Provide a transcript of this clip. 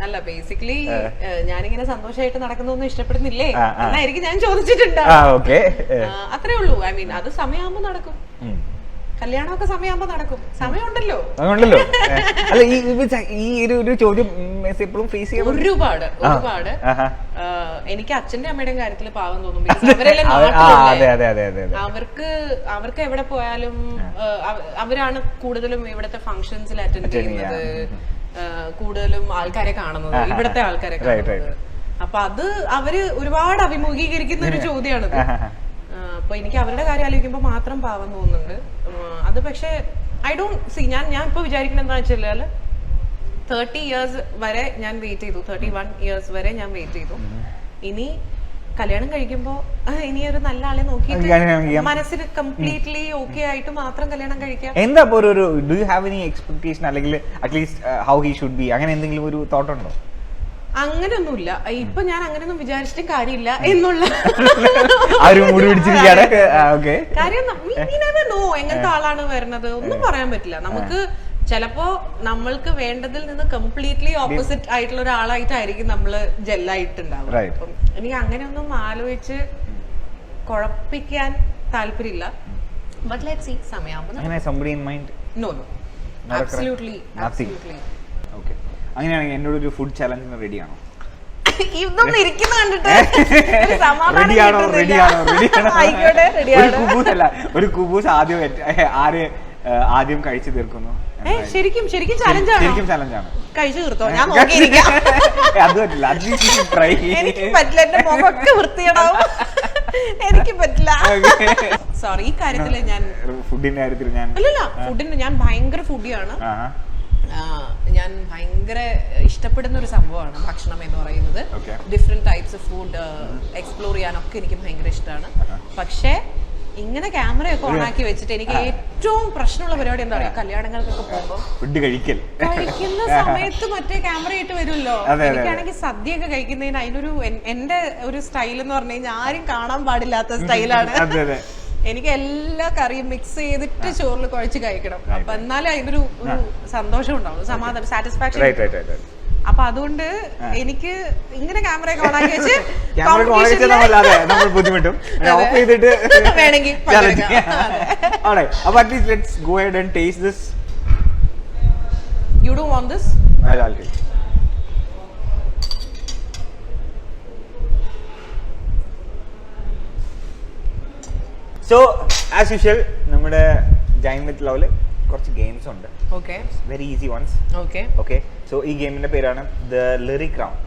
അല്ല ബേസിക്കലി ഞാനിങ്ങനെ സന്തോഷമായിട്ട് നടക്കുന്നൊന്നും ഇഷ്ടപ്പെടുന്നില്ലേ എന്നായിരിക്കും ഞാൻ ചോദിച്ചിട്ടുണ്ട്. അത്രേ ഉള്ളൂ. ഐ മീൻ അത് സമയമാകുമ്പോ നടക്കും. കല്യാണമൊക്കെ സമയമാകുമ്പോ നടക്കും. സമയമുണ്ടല്ലോ. അല്ല ഈ ഒരു ചോദ്യം എപ്പോഴും ഫേസ് ചെയ്യാൻ ഒരുപാട് എനിക്ക് അച്ഛന്റെ അമ്മയുടെയും കാര്യത്തിൽ പാവം തോന്നും. അവർക്ക് എവിടെ പോയാലും അവരാണ് കൂടുതലും ഇവിടത്തെ ഫംഗ്ഷൻസിൽ അറ്റൻഡ് ചെയ്യുന്നത്, കൂടുതലും ആൾക്കാരെ കാണുന്നത്, ഇവിടത്തെ ആൾക്കാരെ കാണുന്നത്. അപ്പൊ അത് അവര് ഒരുപാട് അഭിമുഖീകരിക്കുന്ന ഒരു ചോദ്യമാണത്. അപ്പൊ എനിക്ക് അവരുടെ കാര്യം ആലോചിക്കുമ്പോ മാത്രം പാവം തോന്നുന്നുണ്ട്. അത് പക്ഷെ ഐ ഡോണ്ട് സി, ഞാൻ ഇപ്പൊ വിചാരിക്കുന്നത് എന്താ വെച്ചാല് 30 years വരെ ഞാൻ വെയിറ്റ് ചെയ്തു, 31 years വരെ ഞാൻ വെയിറ്റ് ചെയ്തു. ഇനി കല്യാണം കഴിക്കുമ്പോ ഇനി ഒരു നല്ല ആളെ നോക്കിയിട്ട് മനസ്സിന് കംപ്ലീറ്റ്ലി ഓക്കെ ആയിട്ട് മാത്രം കല്യാണം കഴിക്കാം. എന്താ ഒരു do you have any expectation, അല്ലെങ്കിൽ at least how he should be, അങ്ങനെ എന്തെങ്കിലും ഒരു തോട്ട് ഉണ്ടോ? അങ്ങനെയൊന്നുമില്ല. ഇപ്പൊ ഞാൻ അങ്ങനെയൊന്നും വിചാരിച്ചിട്ടും കാര്യമില്ല എന്നുള്ള കാര്യം. എങ്ങനത്തെ ആളാണ് വരുന്നത് ഒന്നും പറയാൻ പറ്റില്ല. നമുക്ക് ചിലപ്പോ നമ്മൾക്ക് വേണ്ടതിൽ നിന്ന് കംപ്ലീറ്റ്ലി ഓപ്പോസിറ്റ് ആയിട്ടുള്ള ഒരാളായിട്ടായിരിക്കും നമ്മള് ജെല്ലായിട്ടുണ്ടാവും. അപ്പം എനിക്ക് അങ്ങനെയൊന്നും ആലോചിച്ച് കുഴപ്പിക്കാൻ താല്പര്യമില്ല. ബട്ട് ലെറ്റ്സ് സീ, സമയമാകുമ്പോൾ. No absolutely. അങ്ങനെയാണെങ്കിൽ എന്നോട് ഒരു ഫുഡ് ചലഞ്ചിന് റെഡിയാണോ? ഇതൊന്നും ഇരിക്കുന്ന കണ്ടിട്ട് ഒരു കുബൂസ് ആദ്യം കഴിച്ചു തീർക്കുന്നു. ശരിക്കും ചലഞ്ചാണ്. കഴിച്ചു തീർത്തോ? ഞാൻ അത് പറ്റില്ല. എനിക്ക് പറ്റില്ല. എന്റെ മുഖമൊക്കെ വൃത്തിയിടാവും. എനിക്ക് പറ്റില്ല. സോറി. ഈ കാര്യത്തില് ഞാൻ ഫുഡിന്റെ കാര്യത്തിൽ ഫുഡിന് ഞാൻ ഭയങ്കര ഫുഡിയാണ്. ഞാൻ ഭയങ്കര ഇഷ്ടപ്പെടുന്ന ഒരു സംഭവമാണ് ഭക്ഷണം എന്ന് പറയുന്നത്. Different types of food explore ചെയ്യാനൊക്കെ എനിക്ക് ഭയങ്കര ഇഷ്ടമാണ്. പക്ഷേ ഇങ്ങനെ ക്യാമറയൊക്കെ ഓണാക്കി വെച്ചിട്ട് എനിക്ക് ഏറ്റവും പ്രശ്നമുള്ള പരിപാടി എന്താ പറയാ, കല്യാണങ്ങൾക്കൊക്കെ പോകുമ്പോൾ ഫുഡ് കഴിക്കുന്ന സമയത്ത് മറ്റേ ക്യാമറ ആയിട്ട് വരുമല്ലോ. എനിക്കാണെങ്കിൽ സദ്യയൊക്കെ കഴിക്കുന്നതിന് അതിനൊരു എന്റെ ഒരു സ്റ്റൈൽ എന്ന് പറഞ്ഞു കഴിഞ്ഞാൽ ആരും കാണാൻ പാടില്ലാത്ത സ്റ്റൈലാണ്. എനിക്ക് എല്ലാ കറിയും മിക്സ് ചെയ്തിട്ട് ചോറിൽ കുഴച്ച് കഴിക്കണം. അപ്പൊ എന്നാലും അതിനൊരു സന്തോഷം ഉണ്ടാവും, സമാധാനം, സാറ്റിസ്ഫാക്ഷൻ. അപ്പൊ അതുകൊണ്ട് എനിക്ക് ഇങ്ങനെ ക്യാമറയൊക്കെ ഓണാക്കി വെച്ച് വേണമെങ്കിൽ you do want this. So as usual നമ്മുടെ ജൈൻ വിത്ത് ലവില് കുറച്ച് ഗെയിംസ് ഉണ്ട്. Very easy ones. Okay so ഈ ഗെയിമിന്റെ പേരാണ് ദ ലിറിക് റൗണ്ട്.